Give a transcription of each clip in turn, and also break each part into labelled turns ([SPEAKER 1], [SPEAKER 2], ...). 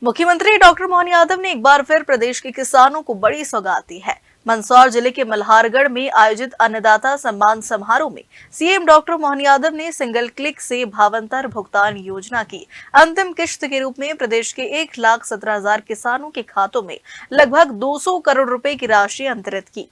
[SPEAKER 1] मुख्यमंत्री डॉक्टर मोहन यादव ने एक बार फिर प्रदेश के किसानों को बड़ी सौगात दी है। मंदसौर जिले के मल्हारगढ़ में आयोजित अन्नदाता सम्मान समारोह में सीएम डॉक्टर मोहन यादव ने सिंगल क्लिक से भावांतर भुगतान योजना की अंतिम किश्त के रूप में प्रदेश के 1,17,000 किसानों के खातों में लगभग 200 करोड़ रुपए की राशि अंतरित की।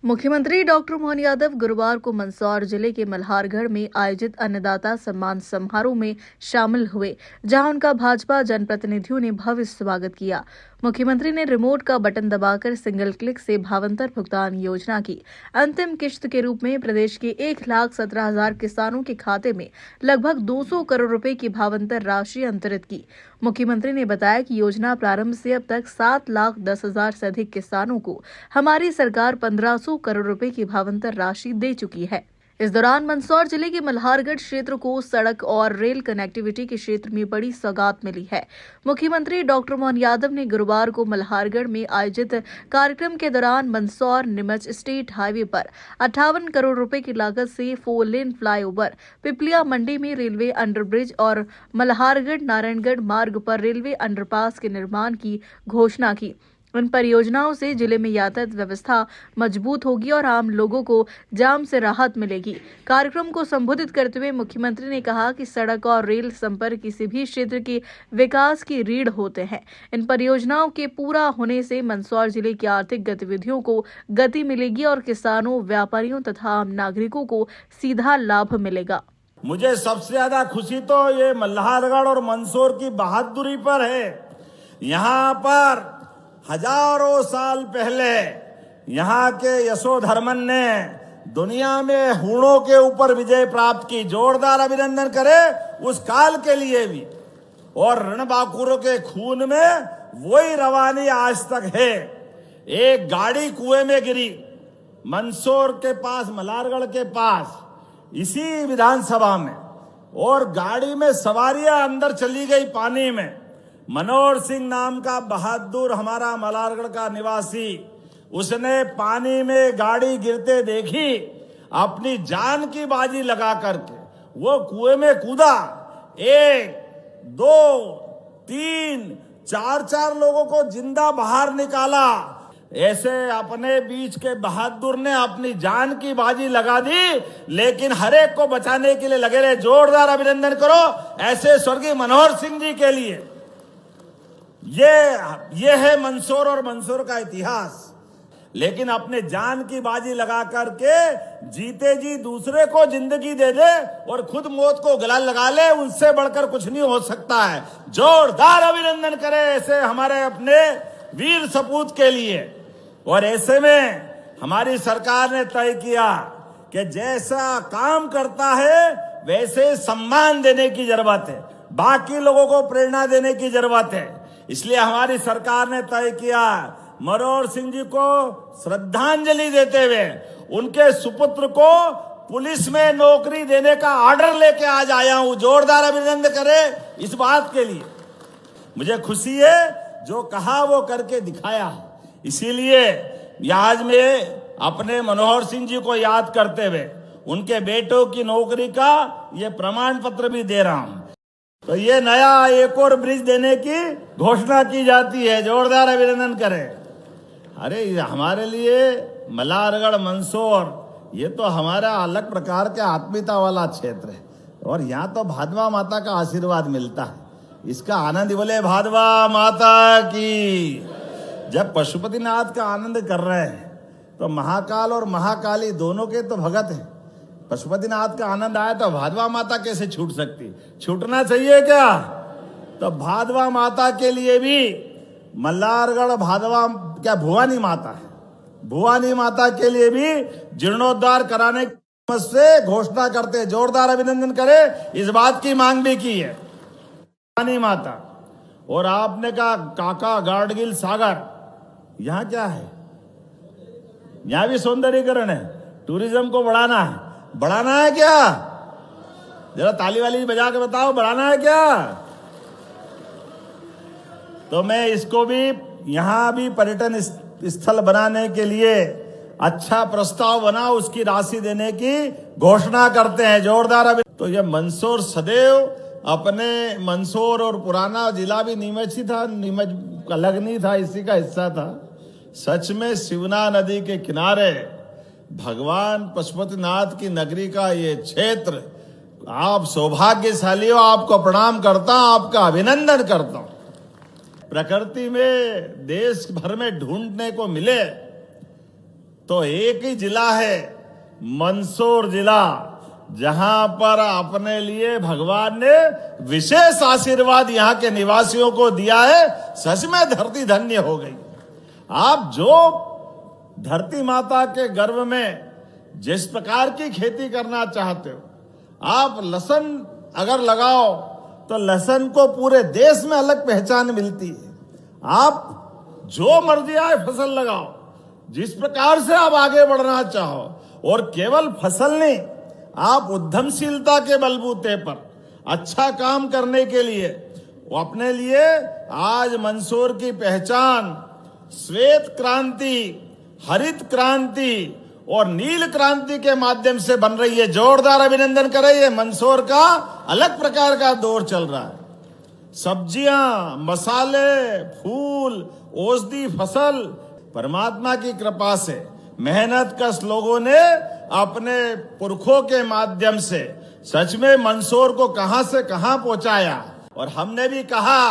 [SPEAKER 1] मुख्यमंत्री डॉक्टर मोहन यादव गुरुवार को मंदसौर जिले के मल्हारगढ़ में आयोजित अन्नदाता सम्मान समारोह में शामिल हुए, जहां उनका भाजपा जनप्रतिनिधियों ने भव्य स्वागत किया। मुख्यमंत्री ने रिमोट का बटन दबाकर सिंगल क्लिक से भावांतर भुगतान योजना की अंतिम किश्त के रूप में प्रदेश के 1,17,000 किसानों के खाते में लगभग 200 करोड़ रुपए की भावांतर राशि अंतरित की। मुख्यमंत्री ने बताया कि योजना प्रारंभ से अब तक 7,10,000 से अधिक किसानों को हमारी सरकार 1,500 करोड़ रुपए की भावांतर राशि दे चुकी है। इस दौरान मंदसौर जिले के मल्हारगढ़ क्षेत्र को सड़क और रेल कनेक्टिविटी के क्षेत्र में बड़ी सौगात मिली है। मुख्यमंत्री डॉक्टर मोहन यादव ने गुरुवार को मल्हारगढ़ में आयोजित कार्यक्रम के दौरान मंदसौर नीमच स्टेट हाईवे पर 58 करोड़ रुपए की लागत से 4 लेन फ्लाईओवर, पिपलिया मंडी में रेलवे अंडरब्रिज और मल्हारगढ़ नारायणगढ़ मार्ग पर रेलवे अंडरपास के निर्माण की घोषणा की। इन परियोजनाओं से जिले में यातायात व्यवस्था मजबूत होगी और आम लोगों को जाम से राहत मिलेगी। कार्यक्रम को संबोधित करते हुए मुख्यमंत्री ने कहा कि सड़क और रेल संपर्क किसी भी क्षेत्र के विकास की रीढ़ होते हैं। इन परियोजनाओं के पूरा होने से मंदसौर जिले की आर्थिक गतिविधियों को गति मिलेगी और किसानों, व्यापारियों तथा आम नागरिकों को सीधा लाभ मिलेगा।
[SPEAKER 2] मुझे सबसे ज्यादा खुशी तो ये मल्हारगढ़ और मंदसौर की बहादुरी पर है। यहाँ पर हजारों साल पहले यहाँ के यशोधर्मन ने दुनिया में हूणों के ऊपर विजय प्राप्त की। जोरदार अभिनंदन करें उस काल के लिए भी। और रणबांकुरों के खून में वही रवानी आज तक है। एक गाड़ी कुएं में गिरी मंदसौर के पास, मल्हारगढ़ के पास, इसी विधानसभा में, और गाड़ी में सवारियां अंदर चली गई पानी में। मनोहर सिंह नाम का बहादुर हमारा मल्हारगढ़ का निवासी, उसने पानी में गाड़ी गिरते देखी, अपनी जान की बाजी लगा करके वो कुएं में कूदा। 1, 2, 3, 4 लोगों को जिंदा बाहर निकाला। ऐसे अपने बीच के बहादुर ने अपनी जान की बाजी लगा दी, लेकिन हर एक को बचाने के लिए लगे रहे। जोरदार अभिनंदन करो ऐसे स्वर्गीय मनोहर सिंह जी के लिए। ये है मंदसौर और मंदसौर का इतिहास। लेकिन अपने जान की बाजी लगा करके जीते जी दूसरे को जिंदगी दे दे और खुद मौत को गला लगा ले, उनसे बढ़कर कुछ नहीं हो सकता है। जोरदार अभिनंदन करें ऐसे हमारे अपने वीर सपूत के लिए। और ऐसे में हमारी सरकार ने तय किया कि जैसा काम करता है वैसे सम्मान देने की जरूरत है, बाकी लोगों को प्रेरणा देने की जरूरत है। इसलिए हमारी सरकार ने तय किया मनोहर सिंह जी को श्रद्धांजलि देते हुए उनके सुपुत्र को पुलिस में नौकरी देने का ऑर्डर लेके आज आया हूं। जोरदार अभिनंदन करें इस बात के लिए। मुझे खुशी है, जो कहा वो करके दिखाया। इसीलिए आज मैं अपने मनोहर सिंह जी को याद करते हुए उनके बेटों की नौकरी का ये प्रमाण पत्र भी दे रहा हूं। तो ये नया एक और ब्रिज देने की घोषणा की जाती है। जोरदार अभिनंदन करें। अरे हमारे लिए मल्हारगढ़, मंदसौर, ये तो हमारा अलग प्रकार के आत्मीयता वाला क्षेत्र है और यहाँ तो भादवा माता का आशीर्वाद मिलता है। इसका आनंद बोले भादवा माता की। जब पशुपतिनाथ का आनंद कर रहे हैं तो महाकाल और महाकाली दोनों के तो भगत हैं। पशुपतिनाथ का आनंद आया तो भादवा माता कैसे छूट सकती? छूटना चाहिए क्या? तो भादवा माता के लिए भी मल्हारगढ़ भादवा क्या भुवानी माता है, भुवानी माता के लिए भी जीर्णोद्धार कराने से घोषणा करते। जोरदार अभिनंदन करें, इस बात की मांग भी की है भुवानी माता। और आपने कहा काका गाडगिल सागर, यहाँ क्या है? यहाँ भी सौंदर्यीकरण है, टूरिज्म को बढ़ाना है। बढ़ाना है क्या? जरा ताली वाली बजा के बताओ, बढ़ाना है क्या? तो मैं इसको भी यहाँ भी पर्यटन स्थल बनाने के लिए अच्छा प्रस्ताव बना, उसकी राशि देने की घोषणा करते हैं। जोरदार। तो ये मंदसौर सदैव अपने मंदसौर और पुराना जिला भी नीमच ही था, नीमच अलग नहीं था, इसी का हिस्सा था। सच में शिवना नदी के किनारे भगवान पशुपतिनाथ की नगरी का ये क्षेत्र, आप सौभाग्यशाली हो, आपको प्रणाम करता हूं, आपका अभिनंदन करता हूं। प्रकृति में देश भर में ढूंढने को मिले तो एक ही जिला है मंदसौर जिला, जहां पर अपने लिए भगवान ने विशेष आशीर्वाद यहां के निवासियों को दिया है। सच में धरती धन्य हो गई। आप जो धरती माता के गर्भ में जिस प्रकार की खेती करना चाहते हो, आप लहसुन अगर लगाओ तो लहसुन को पूरे देश में अलग पहचान मिलती है। आप जो मर्जी आए फसल लगाओ, जिस प्रकार से आप आगे बढ़ना चाहो, और केवल फसल नहीं, आप उद्यमशीलता के बलबूते पर अच्छा काम करने के लिए वो अपने लिए आज मंदसौर की पहचान श्वेत क्रांति, हरित क्रांति और नील क्रांति के माध्यम से बन रही है। जोरदार अभिनंदन करें। ये मंदसौर का अलग प्रकार का दौर चल रहा है। सब्जियां, मसाले, फूल, औषधि फसल, परमात्मा की कृपा से मेहनत कश लोगों ने अपने पुरखों के माध्यम से सच में मंदसौर को कहां से कहां पहुंचाया। और हमने भी कहा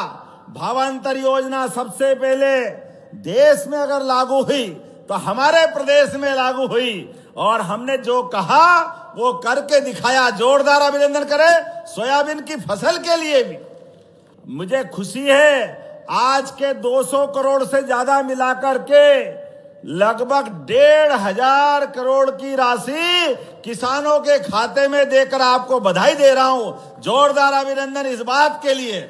[SPEAKER 2] भावांतर योजना सबसे पहले देश में अगर लागू हुई तो हमारे प्रदेश में लागू हुई, और हमने जो कहा वो करके दिखाया। जोरदार अभिनंदन करें सोयाबीन की फसल के लिए भी। मुझे खुशी है आज के 200 करोड़ से ज्यादा मिलाकर के लगभग 1,500 करोड़ की राशि किसानों के खाते में देकर आपको बधाई दे रहा हूं। जोरदार अभिनंदन इस बात के लिए।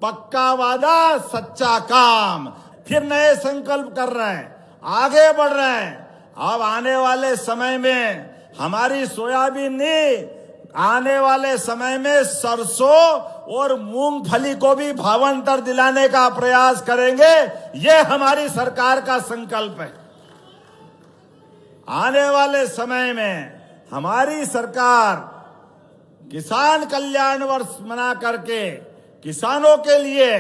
[SPEAKER 2] पक्का वादा, सच्चा काम, फिर नए संकल्प कर रहे हैं, आगे बढ़ रहे हैं। अब आने वाले समय में हमारी सोयाबीन नहीं, आने वाले समय में सरसों और मूंगफली को भी भावांतर दिलाने का प्रयास करेंगे। ये हमारी सरकार का संकल्प है। आने वाले समय में हमारी सरकार किसान कल्याण वर्ष मना करके किसानों के लिए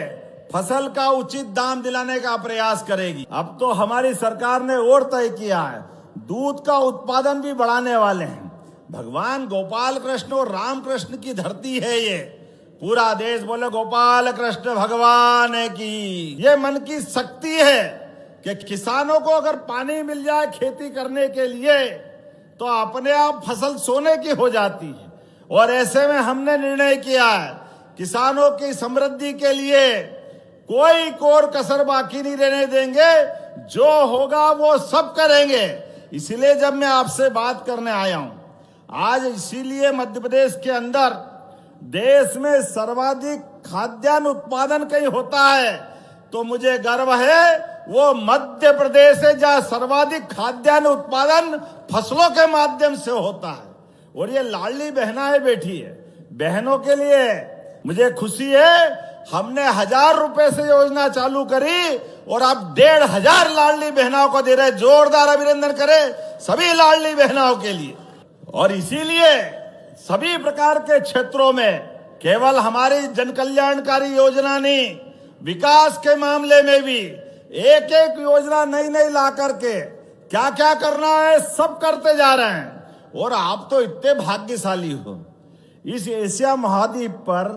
[SPEAKER 2] फसल का उचित दाम दिलाने का प्रयास करेगी। अब तो हमारी सरकार ने और तय किया है, दूध का उत्पादन भी बढ़ाने वाले हैं। भगवान गोपाल कृष्ण और राम कृष्ण की धरती है ये। पूरा देश बोले गोपाल कृष्ण भगवान की। ये मन की शक्ति है कि किसानों को अगर पानी मिल जाए खेती करने के लिए तो अपने आप फसल सोने की हो जाती है। और ऐसे में हमने निर्णय किया है किसानों की समृद्धि के लिए कोई कोर कसर बाकी नहीं रहने देंगे। जो होगा वो सब करेंगे। इसलिए जब मैं आपसे बात करने आया हूं आज, इसीलिए मध्य प्रदेश के अंदर देश में सर्वाधिक खाद्यान्न उत्पादन कहीं होता है तो मुझे गर्व है वो मध्य प्रदेश है, जहां सर्वाधिक खाद्यान्न उत्पादन फसलों के माध्यम से होता है। और ये लाडली बहनाएं बैठी है, बहनों के लिए मुझे खुशी है। हमने 1,000 रुपए से योजना चालू करी और अब 1,500 लाडली बहनाओं को दे रहे। जोरदार अभिनंदन करें सभी लाडली बहनाओं के लिए। और इसीलिए सभी प्रकार के क्षेत्रों में केवल हमारी जन कल्याणकारी योजना नहीं, विकास के मामले में भी एक एक योजना नई नई ला करके क्या क्या करना है सब करते जा रहे हैं। और आप तो इतने भाग्यशाली हो, इस एशिया महाद्वीप पर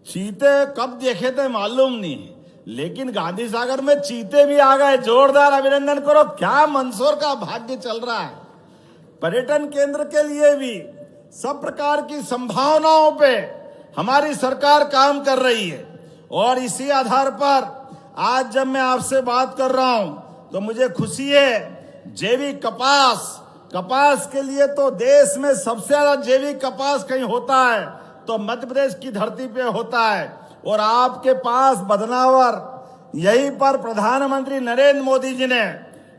[SPEAKER 2] चीते कब देखे थे मालूम नहीं, लेकिन गांधी सागर में चीते भी आ गए। जोरदार अभिनंदन करो। क्या मंदसौर का भाग्य चल रहा है। पर्यटन केंद्र के लिए भी सब प्रकार की संभावनाओं पे हमारी सरकार काम कर रही है। और इसी आधार पर आज जब मैं आपसे बात कर रहा हूं तो मुझे खुशी है। जैविक कपास के लिए तो देश में सबसे ज्यादा जैविक कपास कहीं होता है तो मध्य प्रदेश की धरती पे होता है। और आपके पास बदनावर, यहीं पर प्रधानमंत्री नरेंद्र मोदी जी ने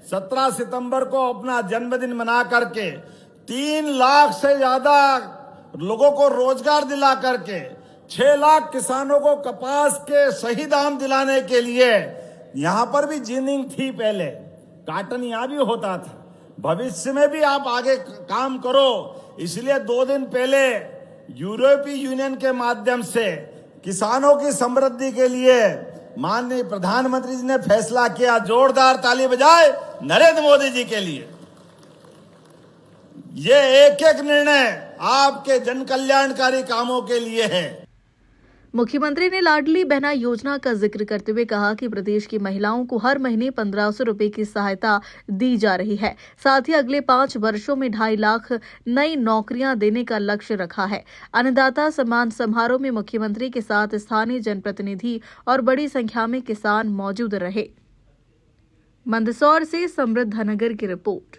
[SPEAKER 2] 17 सितंबर को अपना जन्मदिन मना करके 3 लाख से ज्यादा लोगों को रोजगार दिला करके 6 लाख किसानों को कपास के सही दाम दिलाने के लिए, यहां पर भी जिनिंग थी, पहले काटन यहां भी होता था, भविष्य में भी आप आगे काम करो। इसलिए 2 दिन पहले यूरोपीय यूनियन के माध्यम से किसानों की समृद्धि के लिए माननीय प्रधानमंत्री जी ने फैसला किया। जोरदार ताली बजाए नरेंद्र मोदी जी के लिए। ये एक एक निर्णय आपके जन कल्याणकारी कामों के लिए है।
[SPEAKER 1] मुख्यमंत्री ने लाडली बहना योजना का जिक्र करते हुए कहा कि प्रदेश की महिलाओं को हर महीने 1500 रुपए की सहायता दी जा रही है। साथ ही अगले 5 वर्षों में 2.5 लाख नई नौकरियां देने का लक्ष्य रखा है। अन्नदाता सम्मान समारोह में मुख्यमंत्री के साथ स्थानीय जनप्रतिनिधि और बड़ी संख्या में किसान मौजूद रहे। मंदसौर से समृद्ध धनगर की रिपोर्ट।